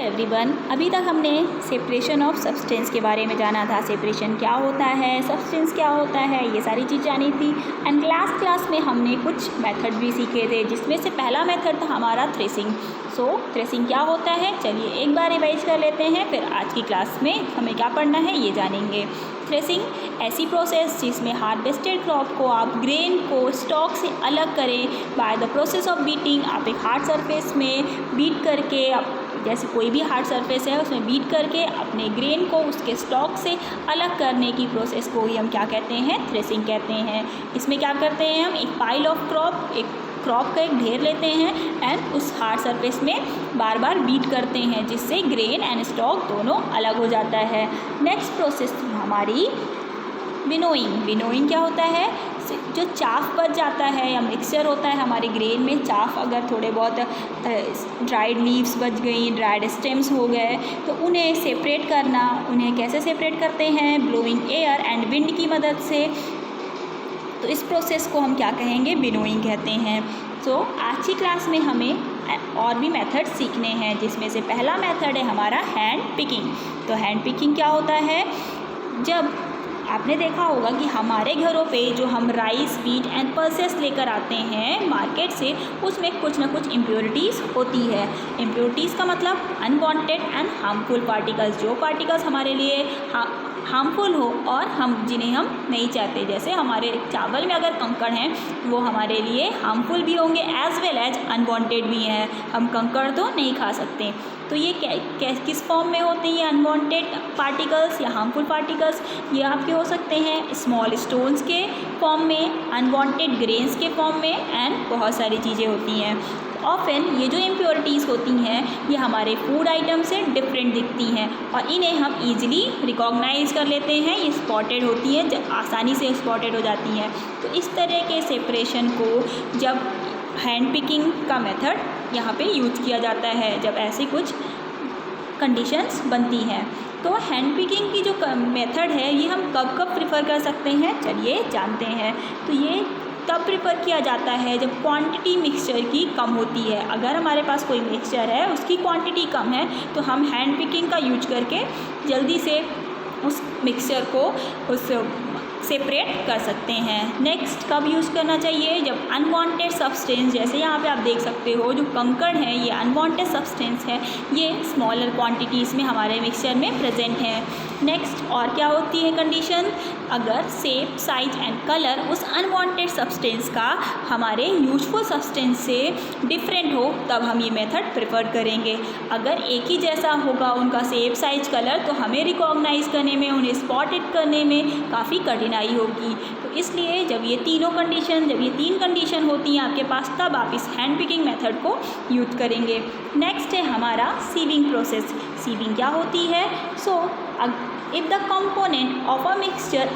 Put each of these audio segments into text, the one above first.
Everyone, अभी तक हमने सेपरेशन ऑफ सब्सटेंस के बारे में जाना था। सेपरेशन क्या होता है, सब्सटेंस क्या होता है, ये सारी चीज़ जानी थी। एंड लास्ट क्लास में हमने कुछ मेथड भी सीखे थे, जिसमें से पहला मेथड था हमारा थ्रेसिंग। सो थ्रेसिंग क्या होता है, चलिए एक बार रिवाइज कर लेते हैं, फिर आज की क्लास में हमें क्या पढ़ना है ये जानेंगे। थ्रेसिंग ऐसी प्रोसेस जिसमें हार्वेस्टेड क्रॉप को आप ग्रेन को स्टॉक से अलग करें by the process of beating. आप एक हार्ड सरफेस में बीट करके, जैसे कोई भी हार्ड सरफेस है उसमें बीट करके अपने ग्रेन को उसके स्टॉक से अलग करने की प्रोसेस को ही हम क्या कहते हैं, थ्रेसिंग कहते हैं। इसमें क्या करते हैं, हम एक पाइल ऑफ क्रॉप, एक क्रॉप का एक ढेर लेते हैं एंड उस हार्ड सरफेस में बार बार बीट करते हैं, जिससे ग्रेन एंड स्टॉक दोनों अलग हो जाता है। नेक्स्ट प्रोसेस हमारी विनोइंग। विनोइंग क्या होता है, जो चाफ बच जाता है या मिक्सचर होता है हमारे ग्रेन में, चाफ अगर थोड़े बहुत ड्राइड लीव्स बच गई, ड्राइड स्टेम्स हो गए, तो उन्हें सेपरेट करना। उन्हें कैसे सेपरेट करते हैं, ब्लोइंग एयर एंड विंड की मदद से। तो इस प्रोसेस को हम क्या कहेंगे, विनोइंग कहते हैं। तो आज की क्लास में हमें और भी मेथड सीखने हैं, जिसमें से पहला मेथड है हमारा हैंड पिकिंग। तो हैंड पिकिंग क्या होता है, जब आपने देखा होगा कि हमारे घरों पे जो हम राइस, व्हीट एंड पल्सेस लेकर आते हैं मार्केट से, उसमें कुछ ना कुछ इम्प्योरिटीज़ होती है। इम्प्योरिटीज़ का मतलब अनवांटेड एंड हार्मफुल पार्टिकल्स, जो पार्टिकल्स हमारे लिए हार्मफुल हो और जिन्हें हम नहीं चाहते। जैसे हमारे चावल में अगर कंकड़ हैं वो हमारे लिए हार्मफुल भी होंगे एज वेल एज अनवांटेड भी हैं। हम कंकड़ तो नहीं खा सकते। तो ये किस फॉर्म में होते हैं, अनवांटेड पार्टिकल्स या हार्मफुल पार्टिकल्स? ये आपके हो सकते हैं स्मॉल स्टोन्स के फॉर्म में, अनवांटेड ग्रेन्स के फॉर्म में, एंड बहुत सारी चीज़ें होती हैं। ऑफन ये जो इम्प्योरिटीज़ होती हैं ये हमारे फूड आइटम से डिफरेंट दिखती हैं और इन्हें हम इजीली रिकॉग्नाइज कर लेते हैं। ये स्पॉटेड होती हैं, जब आसानी से स्पॉटेड हो जाती हैं। तो इस तरह के सेपरेशन को जब हैंड पिकिंग का मेथड यहाँ पे यूज किया जाता है, जब ऐसी कुछ कंडीशंस बनती हैं। तो हैंड पिकिंग की जो मेथड है ये हम कब कब प्रेफर कर सकते हैं, चलिए जानते हैं। तो ये तब प्रेफर किया जाता है जब क्वांटिटी मिक्सचर की कम होती है। अगर हमारे पास कोई मिक्सचर है, उसकी क्वांटिटी कम है, तो हम हैंड पिकिंग का यूज करके जल्दी से उस मिक्सचर को सेपरेट कर सकते हैं। नेक्स्ट कब यूज़ करना चाहिए, जब अनवांटेड सब्सटेंस, जैसे यहाँ पे आप देख सकते हो जो कंकड़ है ये अनवांटेड सब्सटेंस है, ये स्मॉलर क्वांटिटीज़ में हमारे मिक्सचर में प्रेजेंट है। नेक्स्ट और क्या होती है कंडीशन, अगर शेप, साइज एंड कलर उस अनवांटेड सब्सटेंस का हमारे यूजफुल सब्सटेंस से डिफरेंट हो, तब हम ये मेथड प्रेफर करेंगे। अगर एक ही जैसा होगा उनका शेप, साइज, कलर, तो हमें रिकॉग्नाइज करने में, उन्हें स्पॉटेड करने में काफ़ी कठिनाई होगी। तो इसलिए जब ये तीन कंडीशन होती हैं आपके पास, तब आप इस हैंड पिकिंग मेथड को यूज करेंगे। नेक्स्ट है हमारा सीविंग प्रोसेस। सीविंग क्या होती है, if the component of a mixture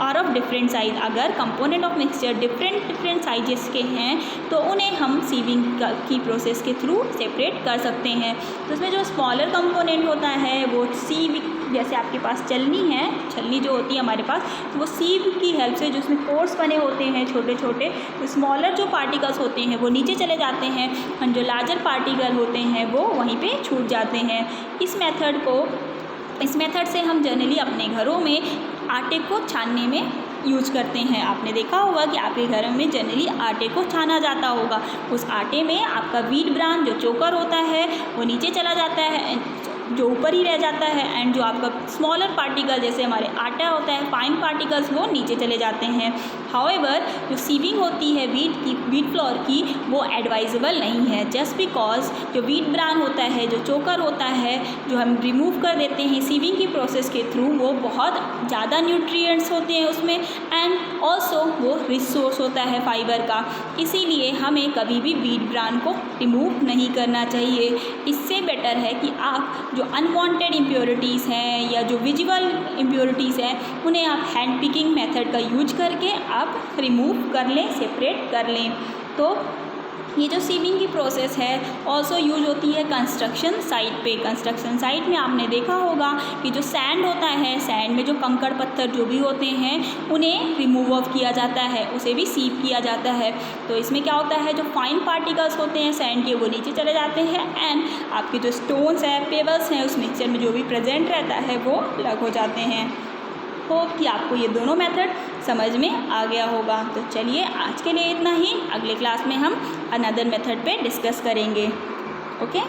are of different size, अगर component of mixture different sizes के हैं तो उन्हें हम सीविंग की प्रोसेस के थ्रू सेपरेट कर सकते हैं। तो उसमें जो स्मॉलर कंपोनेंट होता है वो सीव, जैसे आपके पास छलनी जो होती है हमारे पास, तो वो सीव की हेल्प से, जो उसमें पोर्स बने होते हैं छोटे छोटे, तो स्मॉलर जो पार्टिकल्स होते हैं वो नीचे चले जाते हैं और जो लार्जर पार्टिकल होते हैं वो वहीं पे छूट जाते हैं। इस मेथड से हम जनरली अपने घरों में आटे को छानने में यूज करते हैं। आपने देखा होगा कि आपके घर में जनरली आटे को छाना जाता होगा। उस आटे में आपका व्हीट ब्रान जो चोकर होता है वो नीचे चला जाता है, जो ऊपर ही रह जाता है, एंड जो आपका स्मॉलर पार्टिकल जैसे हमारे आटा होता है, फाइन पार्टिकल्स, वो नीचे चले जाते हैं। हाउएवर जो सीविंग होती है व्हीट फ्लोर की, वो एडवाइजेबल नहीं है, जस्ट बिकॉज जो व्हीट ब्रान होता है, जो चोकर होता है, जो हम रिमूव कर देते हैं सीविंग की प्रोसेस के थ्रू, वो बहुत ज़्यादा न्यूट्रिएंट्स होते हैं उसमें, एंड ऑल्सो वो रिच सोर्स होता है फाइबर का। इसीलिए हमें कभी भी व्हीट ब्रान को रिमूव नहीं करना चाहिए। इससे बेटर है कि आप जो अनवांटेड इम्प्योरिटीज़ हैं या जो विजुअल इम्प्योरिटीज़ हैं, उन्हें आप हैंड पिकिंग मेथड का यूज करके आप रिमूव कर लें, सेपरेट कर लें। तो ये जो सीविंग की प्रोसेस है ऑल्सो यूज होती है कंस्ट्रक्शन साइट पे। कंस्ट्रक्शन साइट में आपने देखा होगा कि जो सैंड होता है, सैंड में जो कंकड़ पत्थर जो भी होते हैं उन्हें रिमूव ऑफ किया जाता है, उसे भी सीव किया जाता है। तो इसमें क्या होता है, जो फाइन पार्टिकल्स होते हैं सैंड के वो नीचे चले जाते हैं एंड आपके जो स्टोन्स हैं, पेबल्स हैं, उस मिक्सचर में जो भी प्रेजेंट रहता है वो अलग हो जाते हैं। होप कि आपको ये दोनों मेथड समझ में आ गया होगा। तो चलिए आज के लिए इतना ही, अगले क्लास में हम अनदर मेथड पे डिस्कस करेंगे। ओके।